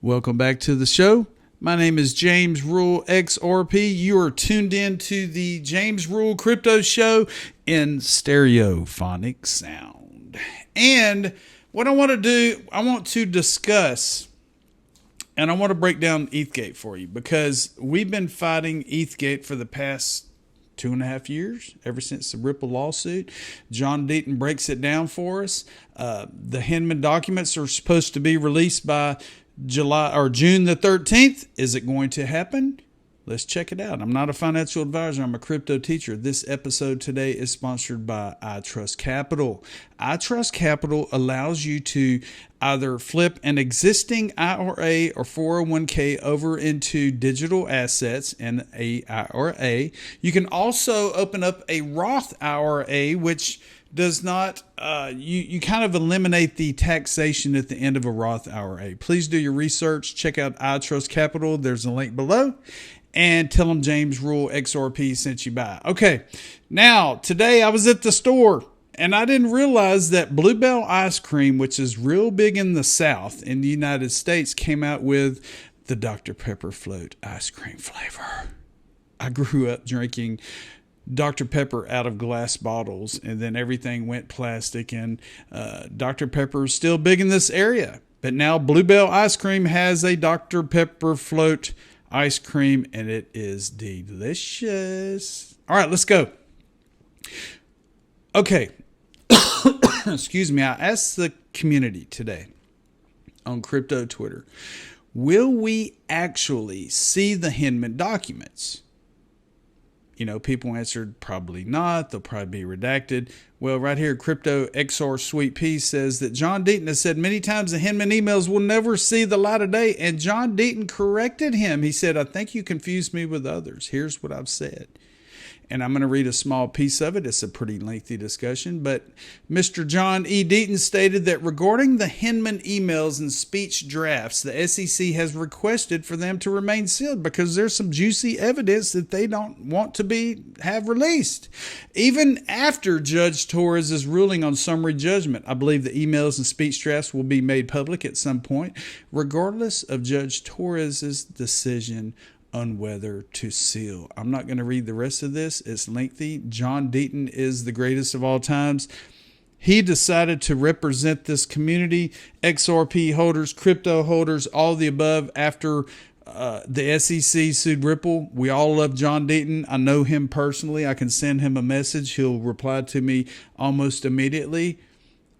Welcome back to the show. My name is James Rule XRP. You are tuned in to the James Rule Crypto Show in stereophonic sound. And what I want to do, I want to discuss, and I want to break down ETHGATE for you, because we've been fighting ETHGATE for the past 2.5 years, ever since the Ripple lawsuit. John Deaton breaks it down for us. The Hinman documents are supposed to be released by June the 13th. Is it going to happen? Let's check it out. I'm not a financial advisor. I'm a crypto teacher. This episode today is sponsored by iTrustCapital. iTrustCapital allows you to either flip an existing IRA or 401k over into digital assets in a IRA. You can also open up a Roth IRA, which does not, you kind of eliminate the taxation at the end of a Roth IRA. Please do your research. Check out iTrustCapital. There's a link below. And tell them James Rule XRP sent you by. Okay, now today I was at the store and I didn't realize that Bluebell ice cream, which is real big in the South in the United States, came out with the Dr. Pepper float ice cream flavor. I grew up drinking Dr. Pepper out of glass bottles, and then everything went plastic, and Dr. Pepper is still big in this area. But now Bluebell ice cream has a Dr. Pepper float ice cream, and it is delicious. All right, let's go. Okay. Excuse me. I asked the community today on crypto Twitter, will we actually see the Hinman documents? You know, people answered probably not. They'll probably be redacted. Well, right here, Crypto XR Sweet Pea says that John Deaton has said many times the Hinman emails will never see the light of day. And John Deaton corrected him. He said, I think you confused me with others. Here's what I've said. And I'm going to read a small piece of it. It's a pretty lengthy discussion. But Mr. John E. Deaton stated that regarding the Hinman emails and speech drafts, the SEC has requested for them to remain sealed because there's some juicy evidence that they don't want to have released. Even after Judge Torres' ruling on summary judgment, I believe the emails and speech drafts will be made public at some point, regardless of Judge Torres' decision on whether to seal. I'm not going to read the rest of this. It's lengthy. John Deaton is the greatest of all times. He decided to represent this community, XRP holders, crypto holders, all the above, after the SEC sued Ripple. We all love John Deaton. I know him personally. I can send him a message. He'll reply to me almost immediately.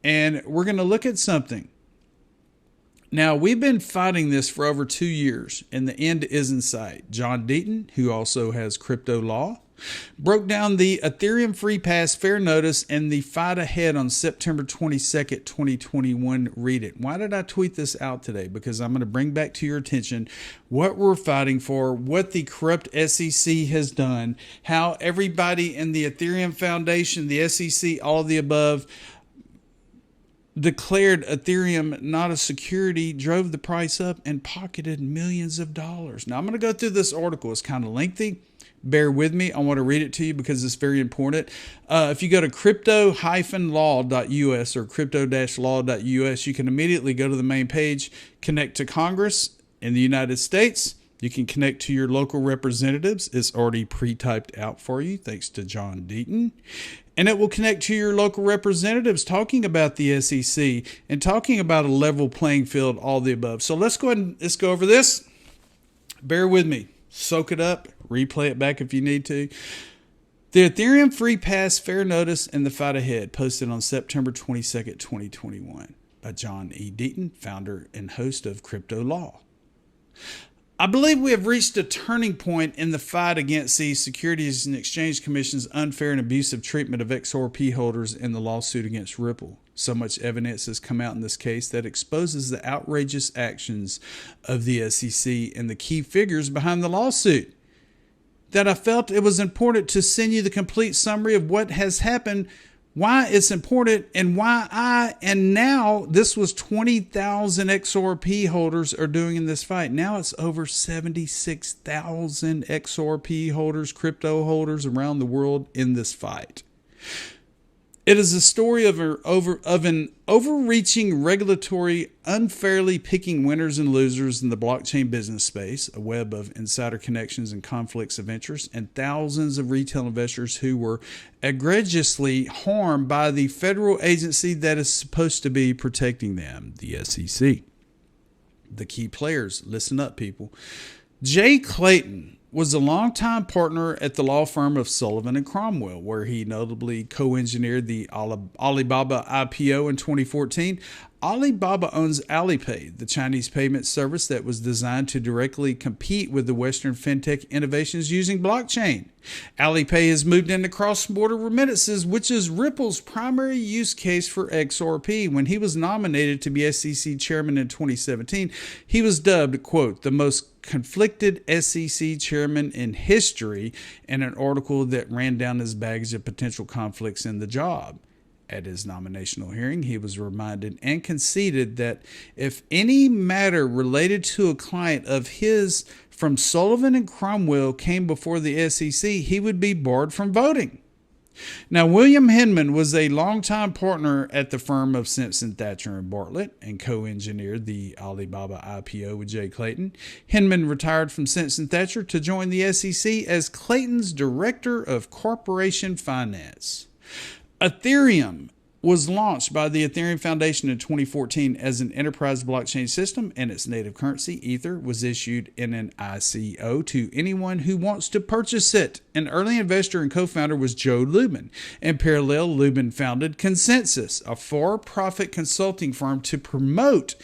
And we're going to look at something. Now, we've been fighting this for over 2 years, and the end is in sight. John Deaton, who also has CryptoLaw, broke down the Ethereum Free Pass Fair Notice and the fight ahead on September 22nd, 2021. Read it. Why did I tweet this out today? Because I'm going to bring back to your attention what we're fighting for, what the corrupt SEC has done, how everybody in the Ethereum Foundation, the SEC, all of the above, declared Ethereum not a security, drove the price up, and pocketed millions of dollars. Now, I'm going to go through this article. It's kind of lengthy. Bear with me. I want to read it to you because it's very important. If you go to crypto-law.us or crypto-law.us, you can immediately go to the main page, connect to Congress in the United States. You can connect to your local representatives. It's already pre-typed out for you, thanks to John Deaton. And it will connect to your local representatives talking about the SEC and talking about a level playing field, all the above. So let's go ahead and let's go over this. Bear with me. Soak it up. Replay it back if you need to. The Ethereum Free Pass Fair Notice and the Fight Ahead, posted on September 22nd, 2021 by John E. Deaton, founder and host of CryptoLaw. I believe we have reached a turning point in the fight against the Securities and Exchange Commission's unfair and abusive treatment of XRP holders in the lawsuit against Ripple. So much evidence has come out in this case that exposes the outrageous actions of the SEC and the key figures behind the lawsuit, that I felt it was important to send you the complete summary of what has happened, why it's important, and and now this was 20,000 XRP holders are doing in this fight. Now it's over 76,000 XRP holders, crypto holders around the world in this fight. It is a story of an overreaching regulatory, unfairly picking winners and losers in the blockchain business space, a web of insider connections and conflicts of interest, and thousands of retail investors who were egregiously harmed by the federal agency that is supposed to be protecting them, the SEC. The key players, listen up, people. Jay Clayton was a longtime partner at the law firm of Sullivan and Cromwell, where he notably co-engineered the Alibaba IPO in 2014. Alibaba owns Alipay, the Chinese payment service that was designed to directly compete with the Western fintech innovations using blockchain. Alipay has moved into cross-border remittances, which is Ripple's primary use case for XRP. When he was nominated to be SEC chairman in 2017, he was dubbed, quote, the most conflicted SEC chairman in history, in an article that ran down his baggage of potential conflicts in the job. At his nominational hearing, he was reminded and conceded that if any matter related to a client of his from Sullivan and Cromwell came before the SEC, he would be barred from voting. Now, William Hinman was a longtime partner at the firm of Simpson, Thacher, and Bartlett and co-engineered the Alibaba IPO with Jay Clayton. Hinman retired from Simpson Thacher to join the SEC as Clayton's Director of Corporation Finance. Ethereum was launched by the Ethereum Foundation in 2014 as an enterprise blockchain system, and its native currency, Ether, was issued in an ICO to anyone who wants to purchase it. An early investor and co-founder was Joe Lubin. In parallel, Lubin founded Consensus, a for-profit consulting firm to promote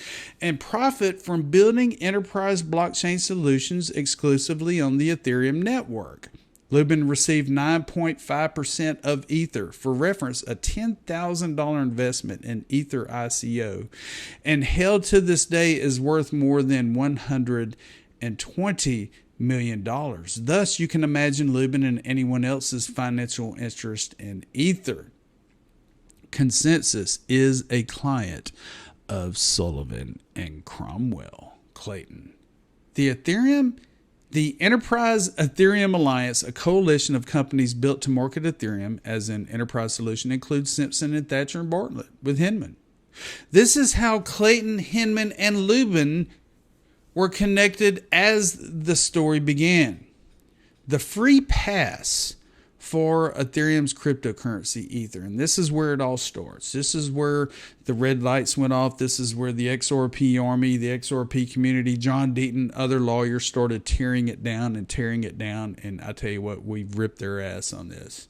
and profit from building enterprise blockchain solutions exclusively on the Ethereum network. Lubin received 9.5% of Ether. For reference, a $10,000 investment in Ether ICO, and held to this day is worth more than $120 million. Thus, you can imagine Lubin and anyone else's financial interest in Ether. Consensus is a client of Sullivan and Cromwell. Clayton. The Enterprise Ethereum Alliance, a coalition of companies built to market Ethereum as an enterprise solution, includes Simpson and Thacher and Bartlett with Hinman. This is how Clayton, Hinman, and Lubin were connected as the story began. The free pass for Ethereum's cryptocurrency, Ether. And this is where it all starts. This is where the red lights went off. This is where the XRP army, the XRP community, John Deaton, other lawyers started tearing it down. And I tell you what, we've ripped their ass on this.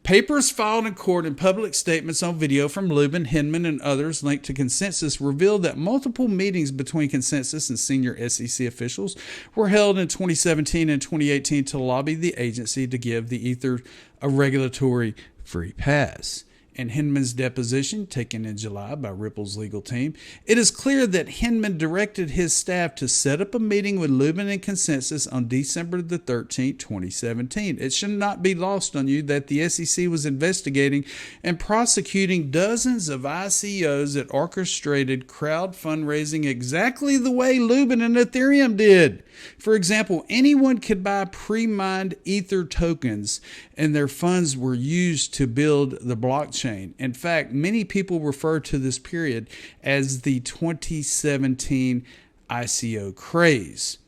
Papers filed in court and public statements on video from Lubin, Hinman, and others linked to Consensus revealed that multiple meetings between Consensus and senior SEC officials were held in 2017 and 2018 to lobby the agency to give the Ether a regulatory free pass. In Hinman's deposition, taken in July by Ripple's legal team, it is clear that Hinman directed his staff to set up a meeting with Lubin and Consensus on December the 13th, 2017. It should not be lost on you that the SEC was investigating and prosecuting dozens of ICOs that orchestrated crowd fundraising exactly the way Lubin and Ethereum did. For example, anyone could buy pre-mined Ether tokens, and their funds were used to build the blockchain. In fact, many people refer to this period as the 2017 ICO craze.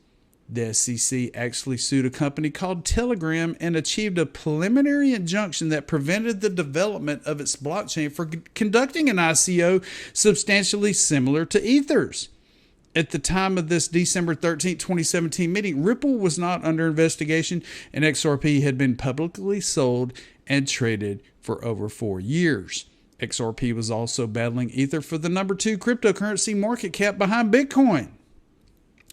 The SEC actually sued a company called Telegram and achieved a preliminary injunction that prevented the development of its blockchain for conducting an ICO substantially similar to Ether's. At the time of this December 13, 2017 meeting, Ripple was not under investigation, and XRP had been publicly sold and traded for over 4 years. XRP was also battling Ether for the number 2 cryptocurrency market cap behind Bitcoin.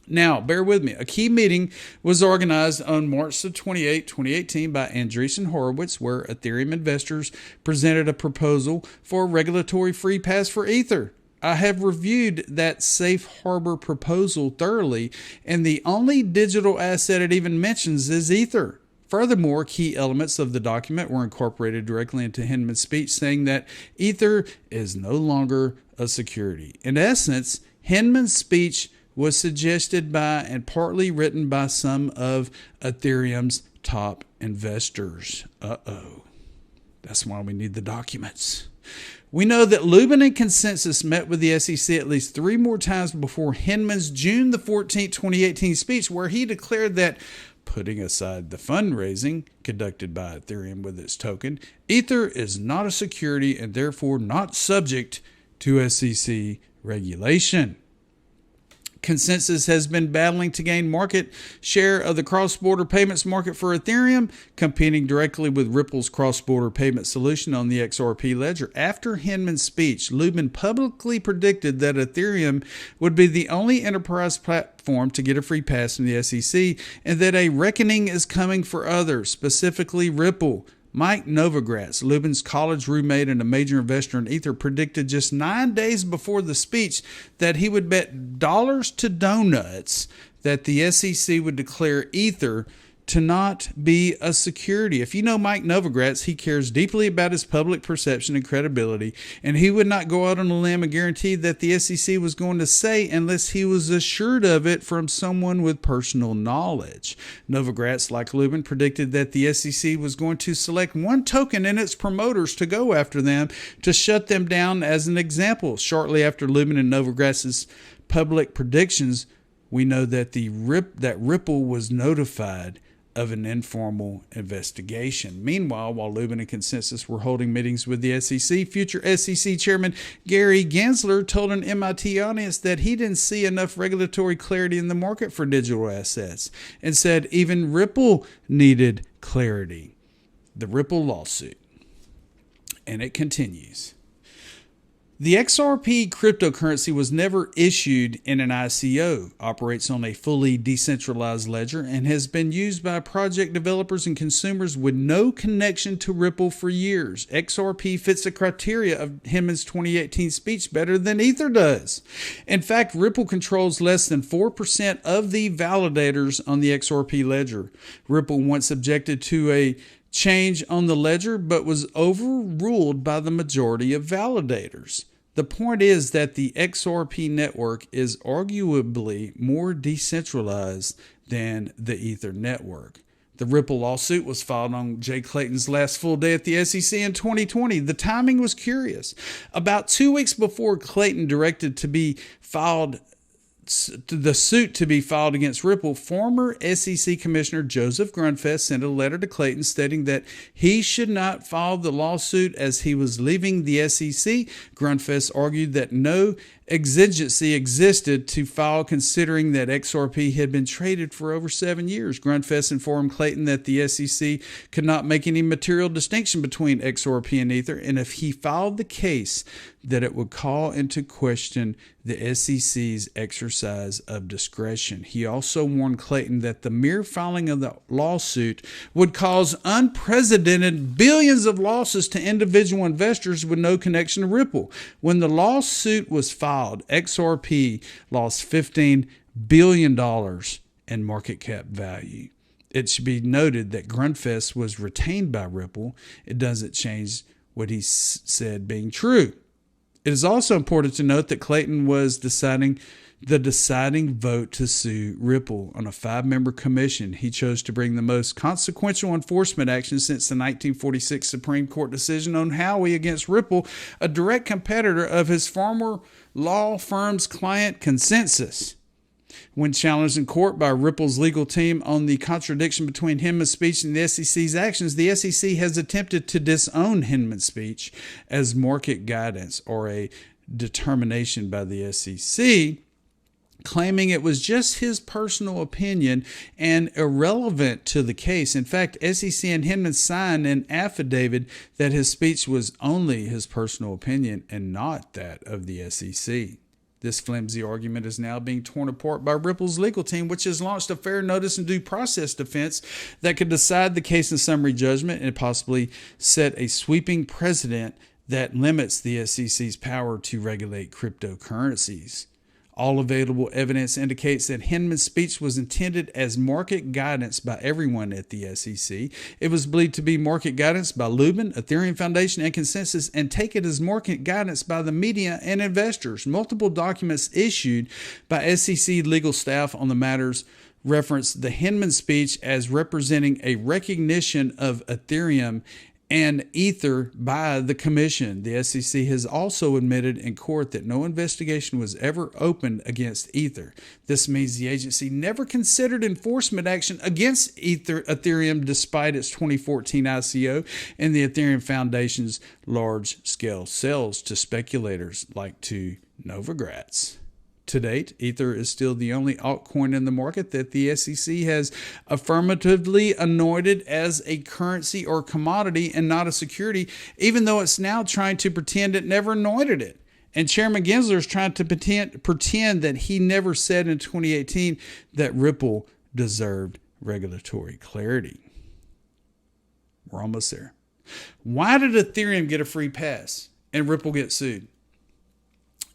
Now, bear with me. A key meeting was organized on March 28, 2018 by Andreessen Horowitz, where Ethereum investors presented a proposal for a regulatory free pass for Ether. I have reviewed that safe harbor proposal thoroughly, and the only digital asset it even mentions is Ether. Furthermore, key elements of the document were incorporated directly into Hinman's speech, saying that Ether is no longer a security. In essence, Hinman's speech was suggested by and partly written by some of Ethereum's top investors. That's why we need the documents. We know that Lubin and Consensus met with the SEC at least 3 more times before Hinman's June the 14th, 2018 speech, where he declared that, putting aside the fundraising conducted by Ethereum with its token, Ether is not a security and therefore not subject to SEC regulation. Consensus has been battling to gain market share of the cross-border payments market for Ethereum, competing directly with Ripple's cross-border payment solution on the XRP ledger. After Hinman's speech, Lubin publicly predicted that Ethereum would be the only enterprise platform to get a free pass from the SEC, and that a reckoning is coming for others, specifically Ripple. Mike Novogratz, Lubin's college roommate and a major investor in Ether, predicted just 9 days before the speech that he would bet dollars to donuts that the SEC would declare Ether to not be a security. If you know Mike Novogratz, he cares deeply about his public perception and credibility, and he would not go out on a limb and guarantee that the SEC was going to say unless he was assured of it from someone with personal knowledge. Novogratz, like Lubin, predicted that the SEC was going to select one token in its promoters to go after them to shut them down. As an example, shortly after Lubin and Novogratz's public predictions, we know that Ripple was notified of an informal investigation. Meanwhile, while Lubin and Consensus were holding meetings with the SEC, future SEC Chairman Gary Gensler told an MIT audience that he didn't see enough regulatory clarity in the market for digital assets, and said even Ripple needed clarity. The Ripple lawsuit. And it continues. The XRP cryptocurrency was never issued in an ICO, operates on a fully decentralized ledger, and has been used by project developers and consumers with no connection to Ripple for years. XRP fits the criteria of Hinman's 2018 speech better than Ether does. In fact, Ripple controls less than 4% of the validators on the XRP ledger. Ripple once objected to a change on the ledger, but was overruled by the majority of validators. The point is that the XRP network is arguably more decentralized than the Ether network. The Ripple lawsuit was filed on Jay Clayton's last full day at the SEC in 2020. The timing was curious. About 2 weeks before Clayton directed the suit to be filed against Ripple, former SEC Commissioner Joseph Grunfest sent a letter to Clayton stating that he should not file the lawsuit as he was leaving the SEC. Grunfest argued that no exigency existed to file considering that XRP had been traded for over 7 years. Grunfest informed Clayton that the SEC could not make any material distinction between XRP and Ether, and if he filed the case, that it would call into question the SEC's exercise of discretion. He also warned Clayton that the mere filing of the lawsuit would cause unprecedented billions of losses to individual investors with no connection to Ripple. When the lawsuit was filed, XRP lost $15 billion in market cap value. It should be noted that Grunfest was retained by Ripple. It doesn't change what he said being true. It is also important to note that Clayton was the deciding vote to sue Ripple. On a 5-member commission, he chose to bring the most consequential enforcement action since the 1946 Supreme Court decision on Howey against Ripple, a direct competitor of his former law firm's client Consensus. When challenged in court by Ripple's legal team on the contradiction between Hinman's speech and the SEC's actions, the SEC has attempted to disown Hinman's speech as market guidance or a determination by the SEC, claiming it was just his personal opinion and irrelevant to the case. In fact, SEC and Hinman signed an affidavit that his speech was only his personal opinion and not that of the SEC. This flimsy argument is now being torn apart by Ripple's legal team, which has launched a fair notice and due process defense that could decide the case in summary judgment and possibly set a sweeping precedent that limits the SEC's power to regulate cryptocurrencies. All available evidence indicates that Hinman's speech was intended as market guidance by everyone at the SEC. It was believed to be market guidance by Lubin, Ethereum Foundation, and Consensus, and taken as market guidance by the media and investors. Multiple documents issued by SEC legal staff on the matters reference the Hinman speech as representing a recognition of Ethereum and Ether by the commission. The SEC has also admitted in court that no investigation was ever opened against Ether. This means the agency never considered enforcement action against Ethereum despite its 2014 ICO and the Ethereum Foundation's large-scale sales to speculators like to Novogratz. To date, Ether is still the only altcoin in the market that the SEC has affirmatively anointed as a currency or commodity and not a security, even though it's now trying to pretend it never anointed it. And Chairman Gensler is trying to pretend that he never said in 2018 that Ripple deserved regulatory clarity. We're almost there. Why did Ethereum get a free pass and Ripple get sued?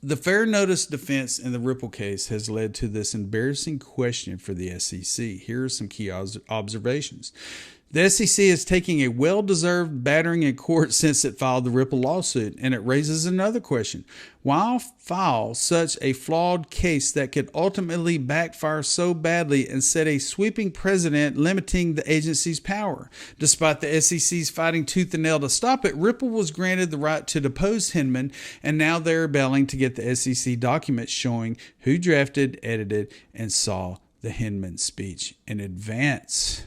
The fair notice defense in the Ripple case has led to this embarrassing question for the SEC. Here are some key observations. The SEC is taking a well-deserved battering in court since it filed the Ripple lawsuit, and it raises another question. Why file such a flawed case that could ultimately backfire so badly and set a sweeping precedent limiting the agency's power? Despite the SEC's fighting tooth and nail to stop it, Ripple was granted the right to depose Hinman, and now they're battling to get the SEC documents showing who drafted, edited, and saw the Hinman speech in advance.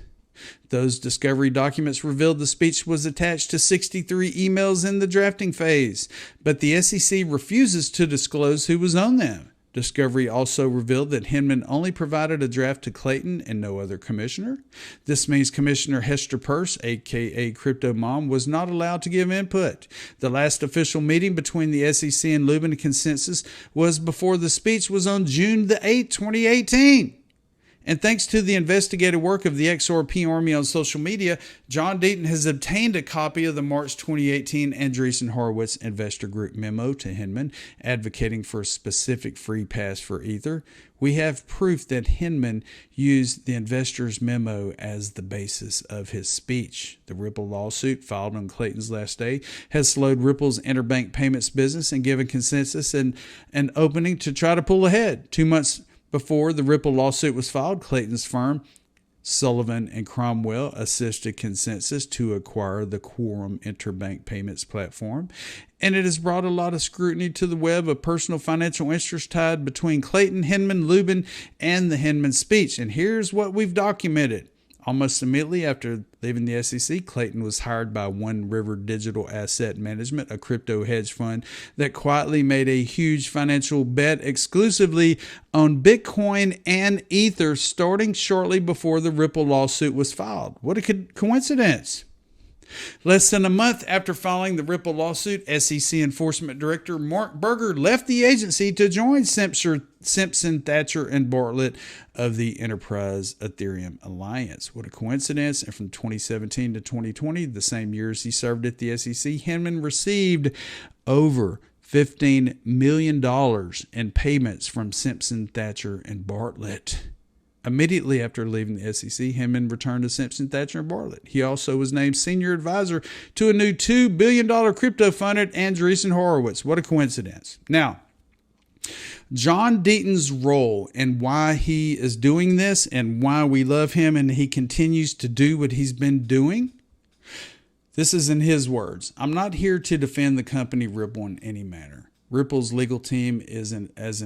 Those discovery documents revealed the speech was attached to 63 emails in the drafting phase, but the SEC refuses to disclose who was on them. Discovery also revealed that Hinman only provided a draft to Clayton and no other commissioner. This means Commissioner Hester Peirce, aka Crypto Mom, was not allowed to give input. The last official meeting between the SEC and Lubin Consensus was before the speech was on June the 8th, 2018. And thanks to the investigative work of the XRP Army on social media, John Deaton has obtained a copy of the March 2018 Andreessen Horowitz Investor Group memo to Hinman, advocating for a specific free pass for Ether. We have proof that Hinman used the investor's memo as the basis of his speech. The Ripple lawsuit, filed on Clayton's last day, has slowed Ripple's interbank payments business and given Consensus an opening to try to pull ahead. 2 months before the Ripple lawsuit was filed, Clayton's firm, Sullivan and Cromwell, assisted Consensus to acquire the Quorum interbank payments platform, and it has brought a lot of scrutiny to the web of personal financial interests tied between Clayton, Hinman, Lubin, and the Hinman speech. And here's what we've documented. Almost immediately after leaving the SEC, Clayton was hired by One River Digital Asset Management, a crypto hedge fund that quietly made a huge financial bet exclusively on Bitcoin and Ether starting shortly before the Ripple lawsuit was filed. What a coincidence. Less than a month after filing the Ripple lawsuit, SEC Enforcement Director Mark Berger left the agency to join Simpson, Thatcher, and Bartlett of the Enterprise Ethereum Alliance. What a coincidence. And from 2017 to 2020, the same years he served at the SEC, Hinman received over $15 million in payments from Simpson, Thatcher, and Bartlett. Immediately after leaving the SEC, Hinman returned to Simpson, Thatcher, and Bartlett. He also was named senior advisor to a new $2 billion crypto fund at Andreessen Horowitz. What a coincidence. Now, John Deaton's role and why he is doing this and why we love him and he continues to do what he's been doing. This is in his words. I'm not here to defend the company Ripple in any manner. Ripple's legal team is as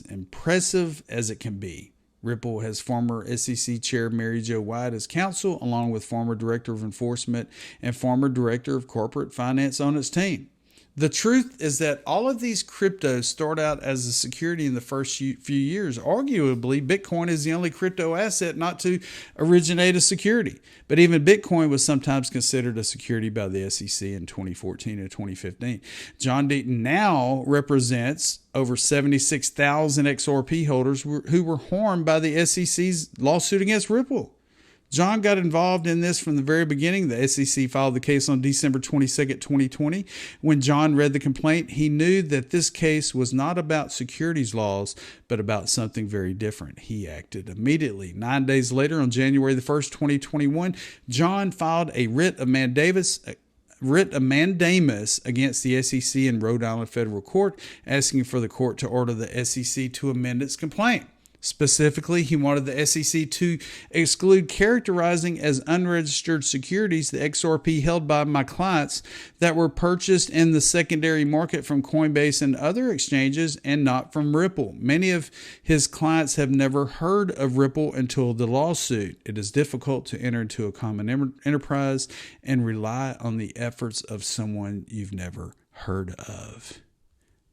impressive as it can be. Ripple has former SEC Chair Mary Jo White as counsel, along with former Director of Enforcement and former Director of Corporate Finance on its team. The truth is that all of these cryptos start out as a security in the first few years. Arguably, Bitcoin is the only crypto asset not to originate a security. But even Bitcoin was sometimes considered a security by the SEC in 2014 and 2015. John Deaton now represents over 76,000 XRP holders who were harmed by the SEC's lawsuit against Ripple. John got involved in this from the very beginning. The SEC filed the case on December 22nd, 2020. When John read the complaint, he knew that this case was not about securities laws, but about something very different. He acted immediately. 9 days later, on January the 1st, 2021, John filed a writ of mandamus against the SEC in Rhode Island Federal Court, asking for the court to order the SEC to amend its complaint. Specifically, he wanted the SEC to exclude characterizing as unregistered securities the XRP held by my clients that were purchased in the secondary market from Coinbase and other exchanges and not from Ripple. Many of his clients have never heard of Ripple until the lawsuit. It is difficult to enter into a common enterprise and rely on the efforts of someone you've never heard of.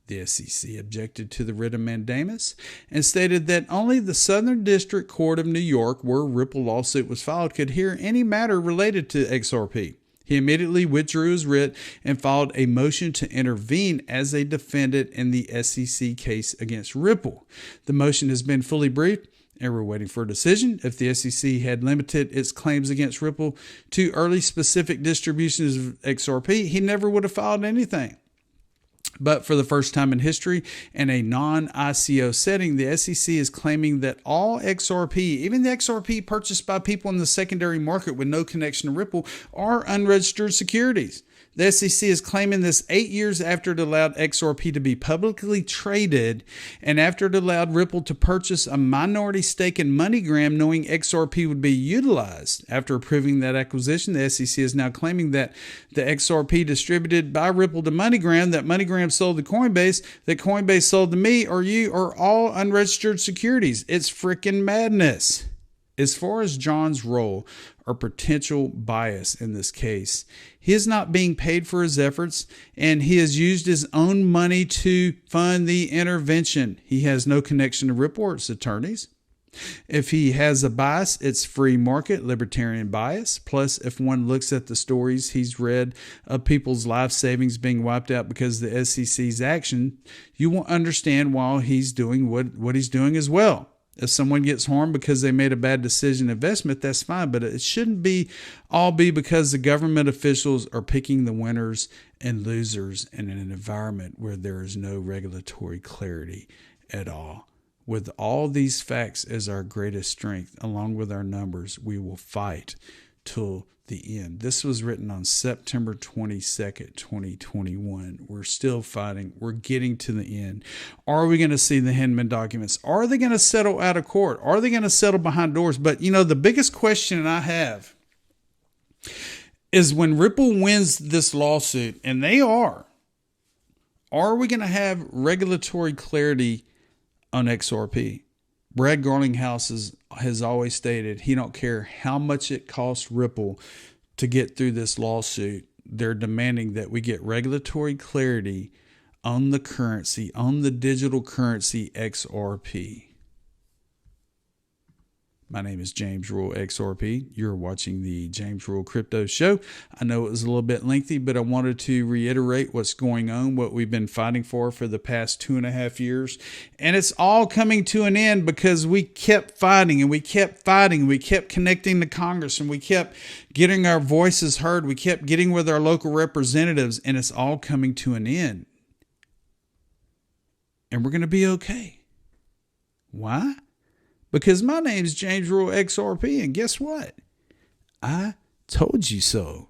The SEC objected to the writ of mandamus and stated that only the Southern District Court of New York, where Ripple lawsuit was filed, could hear any matter related to XRP. He immediately withdrew his writ and filed a motion to intervene as a defendant in the SEC case against Ripple. The motion has been fully briefed, and we're waiting for a decision. If the SEC had limited its claims against Ripple to early specific distributions of XRP, he never would have filed anything. But for the first time in history, in a non-ICO setting, the SEC is claiming that all XRP, even the XRP purchased by people in the secondary market with no connection to Ripple, are unregistered securities. The SEC is claiming this 8 years after it allowed XRP to be publicly traded and after it allowed Ripple to purchase a minority stake in MoneyGram, knowing XRP would be utilized. After approving that acquisition, the SEC is now claiming that the XRP distributed by Ripple to MoneyGram, that MoneyGram sold to Coinbase, that Coinbase sold to me or you, are all unregistered securities. It's freaking madness. As far as John's role or potential bias in this case, he is not being paid for his efforts, and he has used his own money to fund the intervention. He has no connection to Ripple or its attorneys. If he has a bias, it's free market, libertarian bias. Plus, if one looks at the stories he's read of people's life savings being wiped out because of the SEC's action, you will understand why he's doing what he's doing as well. If someone gets harmed because they made a bad decision investment, that's fine, but it shouldn't all be because the government officials are picking the winners and losers in an environment where there is no regulatory clarity at all. With all these facts as our greatest strength, along with our numbers, we will fight till the end. This was written on September 22nd, 2021. We're still fighting. We're getting to the end. Are we going to see the Hinman documents? Are they going to settle out of court? Are they going to settle behind doors? But, the biggest question I have is when Ripple wins this lawsuit, and they are we going to have regulatory clarity on XRP? Brad Garlinghouse has always stated he don't care how much it costs Ripple to get through this lawsuit. They're demanding that we get regulatory clarity on the currency, on the digital currency XRP. My name is James Rule XRP. You're watching the James Rule Crypto Show. I know it was a little bit lengthy, but I wanted to reiterate what's going on, what we've been fighting for the past 2.5 years. And it's all coming to an end because we kept fighting and we kept fighting. And we kept connecting to Congress and we kept getting our voices heard. We kept getting with our local representatives, and it's all coming to an end. And we're going to be okay. Why? Because my name is James Rule XRP, and guess what? I told you so.